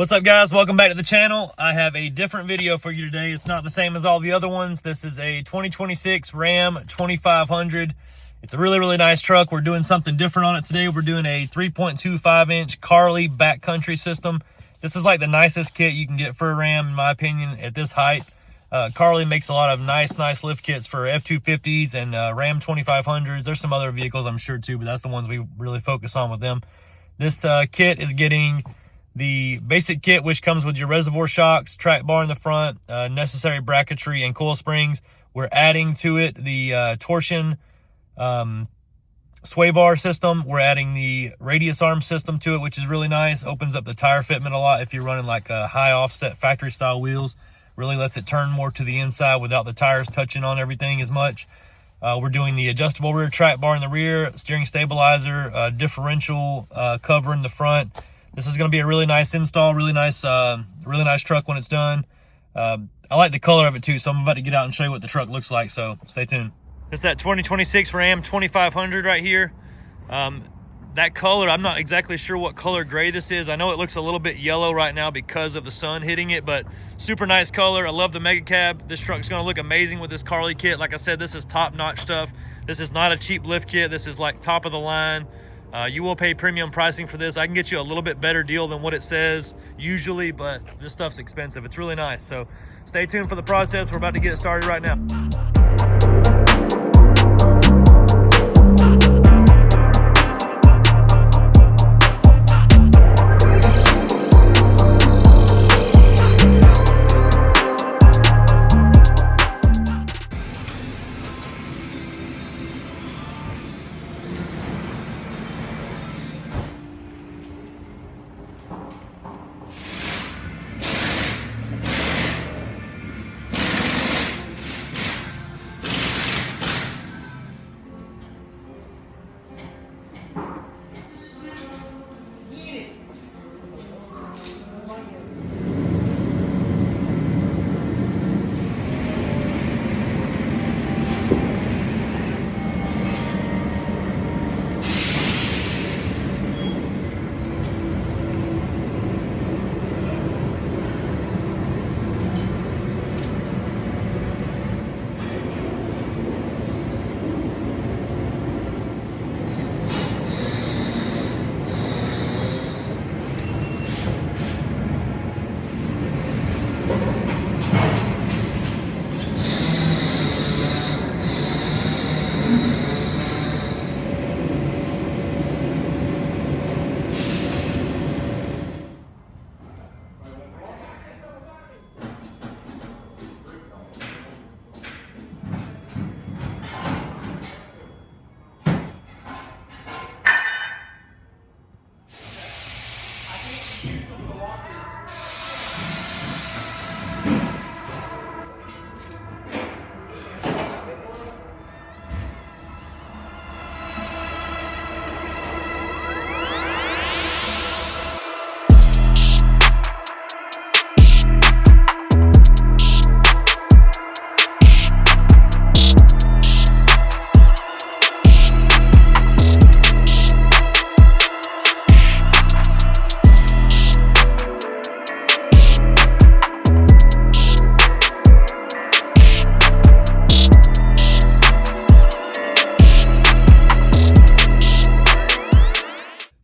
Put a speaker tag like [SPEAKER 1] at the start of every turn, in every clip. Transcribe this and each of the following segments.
[SPEAKER 1] What's up, guys? Welcome back to the channel. I have a different video for you today. It's not the same as all the other ones. This is a 2026 Ram 2500. It's a really nice truck. We're doing something different on it today. We're doing a 3.25-inch Carli Backcountry system. This is like the nicest kit you can get for a Ram, in my opinion, at this height. Carli makes a lot of nice lift kits for F250s and Ram 2500s. There's some other vehicles, I'm sure, too, but that's the ones we really focus on with them. This kit is getting the basic kit, which comes with your reservoir shocks, track bar in the front, necessary bracketry, and coil springs. We're adding to it the torsion sway bar system. We're adding the radius arm system to it, which is really nice. Opens up the tire fitment a lot if you're running like high offset factory style wheels. Really lets it turn more to the inside without the tires touching on everything as much. We're doing the adjustable rear track bar in the rear, steering stabilizer, differential cover in the front. This is going to be a really nice install, really nice truck when it's done. I like the color of it too, so I'm about to get out and show you what the truck looks like, so stay tuned. It's that 2026 Ram 2500 right here. That color, I'm not exactly sure what color gray this is. I know it looks a little bit yellow right now because of the sun hitting it, but super nice color. I love the mega cab. This truck's going to look amazing with this Carli kit. Like I said, this is top-notch stuff. This is not a cheap lift kit. This is like top of the line. You will pay premium pricing for this. I can get you a little bit better deal than what it says usually, but this stuff's expensive. It's really nice. So stay tuned for the process. We're about to get it started right now.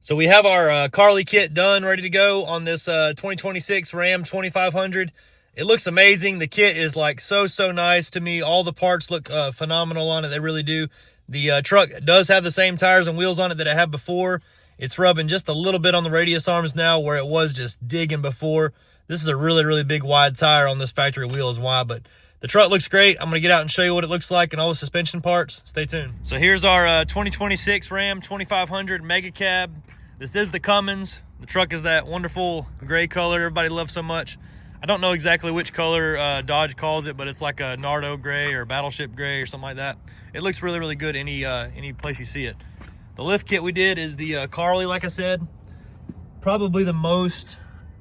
[SPEAKER 1] So we have our Carli kit done, ready to go on this 2026 Ram 2500. It looks amazing. The kit is like so nice to me. All the parts look phenomenal on it. They really do. The truck does have the same tires and wheels on it that I had before. It's rubbing just a little bit on the radius arms now where it was just digging before. This is a really big wide tire on this factory wheel is why, but the truck looks great. I'm going to get out and show you what it looks like and all the suspension parts. Stay tuned. So here's our 2026 Ram 2500 Mega Cab. This is the Cummins. The truck is that wonderful gray color everybody loves so much. I don't know exactly which color Dodge calls it, but it's like a Nardo gray or Battleship gray or something like that. It looks really good any place you see it. The lift kit we did is the Carli, like I said. Probably the most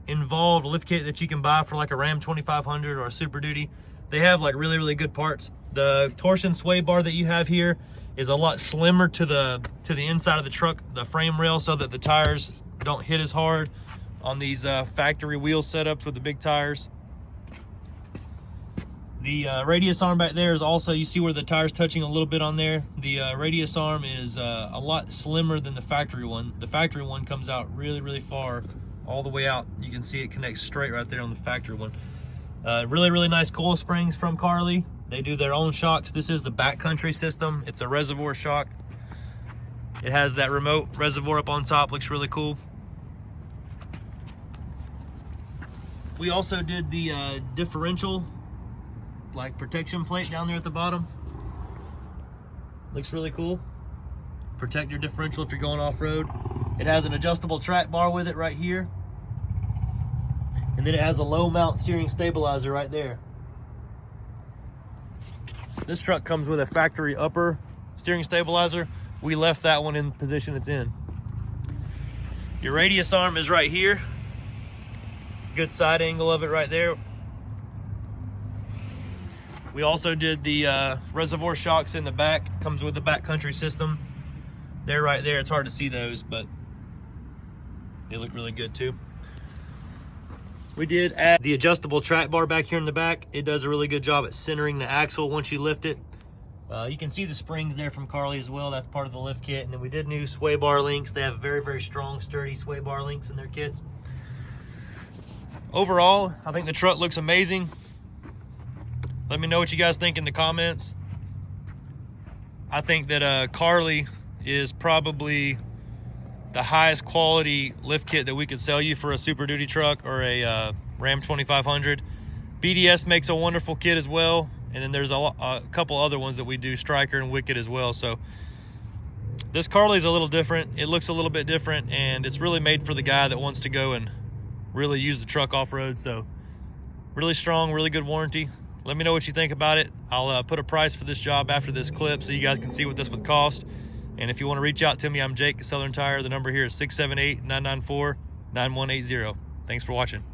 [SPEAKER 1] involved lift kit that you can buy for like a Ram 2500 or a Super Duty. They have like really good parts. The torsion sway bar that you have here is a lot slimmer to the inside of the truck, the frame rail, so that the tires don't hit as hard. on these factory wheel setups with the big tires. The radius arm back there is also, you see where the tire's touching a little bit on there. The radius arm is a lot slimmer than the factory one. The factory one comes out really, really far, all the way out. You can see it connects straight right there on the factory one. Really, really nice coil springs from Carli. They do their own shocks. This is the Backcountry system. It's a reservoir shock. It has that remote reservoir up on top, looks really cool. We also did the differential like protection plate down there at the bottom. Looks really cool. Protect your differential if you're going off-road. It has an adjustable track bar with it right here. And then it has a low mount steering stabilizer right there. This truck comes with a factory upper steering stabilizer. We left that one in the position it's in. Your radius arm is right here. Good side angle of it right there. We also did the reservoir shocks in the back. Comes with the Backcountry system. They're right there. It's hard to see those, but they look really good too. We did add the adjustable track bar back here in the back. It does a really good job at centering the axle once you lift it. You can see the springs there from Carli as well. That's part of the lift kit. And then we did new sway bar links. They have very, very strong, sturdy sway bar links in their kits. Overall, I think the truck looks amazing. Let me know what you guys think in the comments. I think that Carli is probably the highest quality lift kit that we could sell you for a Super Duty truck or a Ram 2500. BDS makes a wonderful kit as well. And then there's a couple other ones that we do, Striker and Wicked as well. So this Carli is a little different. It looks a little bit different, and it's really made for the guy that wants to go and really use the truck off-road. So really strong, really good warranty. Let me know what you think about it. I'll put a price for this job after this clip so you guys can see what this would cost. And if you want to reach out to me, I'm Jake at Southern Tire. The number here is 678-994-9180. Thanks for watching.